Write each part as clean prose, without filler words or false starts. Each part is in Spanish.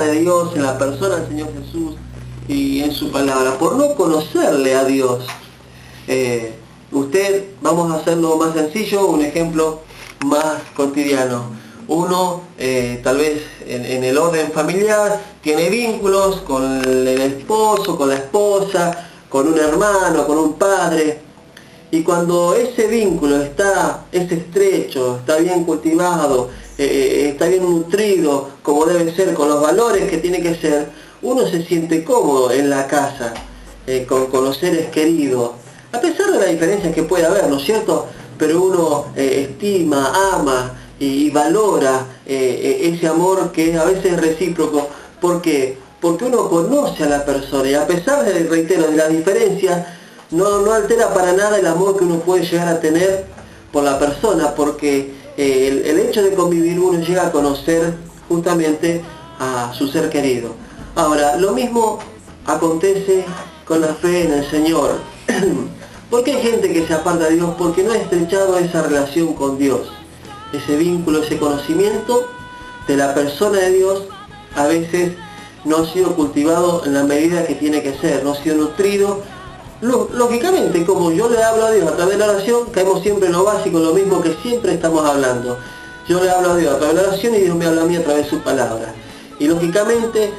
de Dios, en la persona del Señor Jesús y en su palabra, por no conocerle a Dios. Vamos a hacerlo más sencillo, un ejemplo más cotidiano. Uno, tal vez en el orden familiar, tiene vínculos con el esposo, con la esposa, con un hermano, con un padre. Y cuando ese vínculo es estrecho, está bien cultivado, está bien nutrido, como debe ser, con los valores que tiene que ser, uno se siente cómodo en la casa, con los seres queridos, a pesar de las diferencias que puede haber, ¿no es cierto? Pero uno estima, ama y valora ese amor que a veces es recíproco. ¿Por qué? Porque uno conoce a la persona y a pesar de, reitero, de las diferencias, no altera para nada el amor que uno puede llegar a tener por la persona, porque el hecho de convivir uno llega a conocer justamente a su ser querido. Ahora, lo mismo acontece con la fe en el Señor. ¿Por qué hay gente que se aparta de Dios? Porque no ha estrechado esa relación con Dios. Ese vínculo, ese conocimiento de la persona de Dios a veces no ha sido cultivado en la medida que tiene que ser, no ha sido nutrido. Lógicamente, como yo le hablo a Dios a través de la oración, caemos siempre en lo básico, lo mismo que siempre estamos hablando. Yo le hablo a Dios a través de la oración y Dios me habla a mí a través de su palabra. Y lógicamente,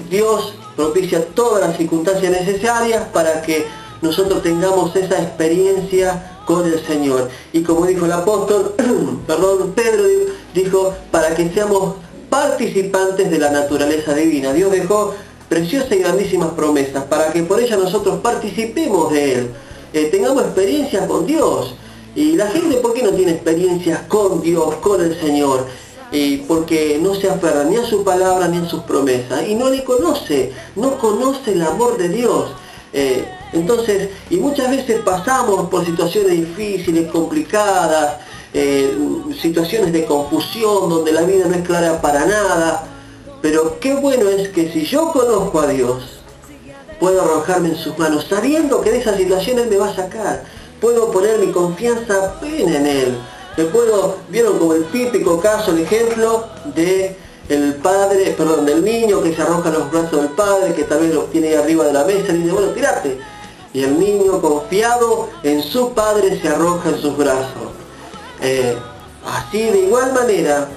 Dios propicia todas las circunstancias necesarias para que nosotros tengamos esa experiencia con el Señor. Y como dijo el apóstol, Pedro dijo, para que seamos participantes de la naturaleza divina. Dios dejó preciosas y grandísimas promesas para que por ellas nosotros participemos de Él, tengamos experiencias con Dios. Y la gente, ¿por qué no tiene experiencias con Dios, con el Señor? Porque no se aferra ni a su palabra ni a sus promesas y no le conoce, no conoce el amor de Dios. Entonces, y muchas veces pasamos por situaciones difíciles, complicadas, situaciones de confusión donde la vida no es clara para nada. Pero qué bueno es que si yo conozco a Dios, puedo arrojarme en sus manos, sabiendo que de esa situación Él me va a sacar. Puedo poner mi confianza plena en Él. Vieron como el típico caso, el ejemplo del niño que se arroja en los brazos del padre, que tal vez lo tiene ahí arriba de la mesa y dice, bueno, tirate. Y el niño, confiado en su padre, se arroja en sus brazos. Así, de igual manera,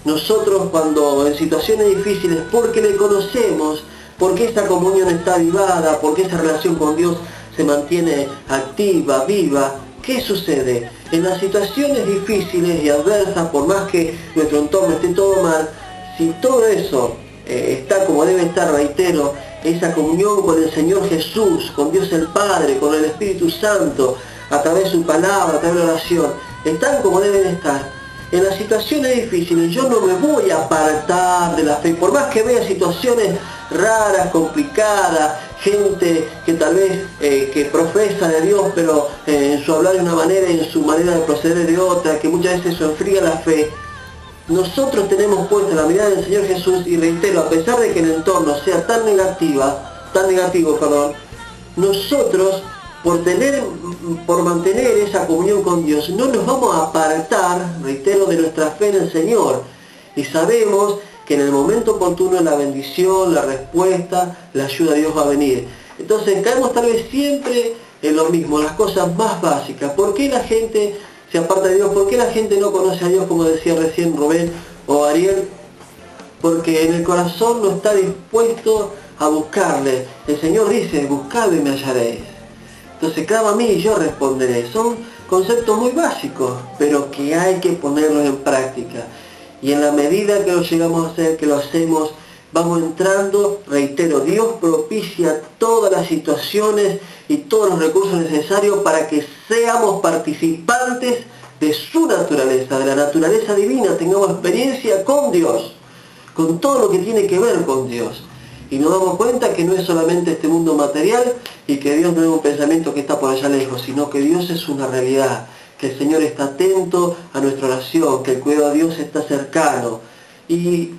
nosotros cuando en situaciones difíciles, porque le conocemos, porque esa comunión está avivada, porque esa relación con Dios se mantiene activa, viva, ¿qué sucede? En las situaciones difíciles y adversas, por más que nuestro entorno esté todo mal, si todo eso está como debe estar, reitero, esa comunión con el Señor Jesús, con Dios el Padre, con el Espíritu Santo, a través de su palabra, a través de la oración, están como deben estar. En las situaciones difíciles yo no me voy a apartar de la fe, por más que vea situaciones raras, complicadas, gente que tal vez que profesa de Dios, pero en su hablar de una manera y en su manera de proceder de otra, que muchas veces eso enfría la fe. Nosotros tenemos puesta la mirada del Señor Jesús y reitero, a pesar de que el entorno sea tan negativo, nosotros por mantener esa comunión con Dios, no nos vamos a apartar, reitero, de nuestra fe en el Señor. Y sabemos que en el momento oportuno la bendición, la respuesta, la ayuda de Dios va a venir. Entonces caemos tal vez siempre en lo mismo, las cosas más básicas. ¿Por qué la gente se aparta de Dios? ¿Por qué la gente no conoce a Dios, como decía recién Rubén o Ariel? Porque en el corazón no está dispuesto a buscarle. El Señor dice, buscadme y me hallaréis. Entonces clama a mí y yo responderé. Son conceptos muy básicos, pero que hay que ponerlos en práctica. Y en la medida que lo llegamos a hacer, que lo hacemos, vamos entrando, reitero, Dios propicia todas las situaciones y todos los recursos necesarios para que seamos participantes de su naturaleza, de la naturaleza divina, tengamos experiencia con Dios, con todo lo que tiene que ver con Dios. Y nos damos cuenta que no es solamente este mundo material y que Dios no es un pensamiento que está por allá lejos, sino que Dios es una realidad, que el Señor está atento a nuestra oración, que el cuidado de Dios está cercano. Y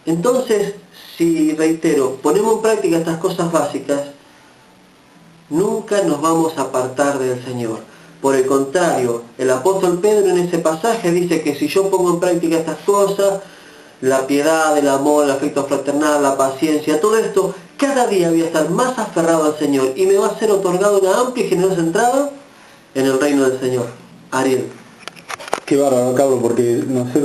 entonces, si, reitero, ponemos en práctica estas cosas básicas, nunca nos vamos a apartar del Señor. Por el contrario, el apóstol Pedro en ese pasaje dice que si yo pongo en práctica estas cosas, la piedad, el amor, el afecto fraternal, la paciencia, todo esto, cada día voy a estar más aferrado al Señor y me va a ser otorgado una amplia y generosa entrada en el reino del Señor. Ariel. Qué bárbaro, Cabro, porque no sé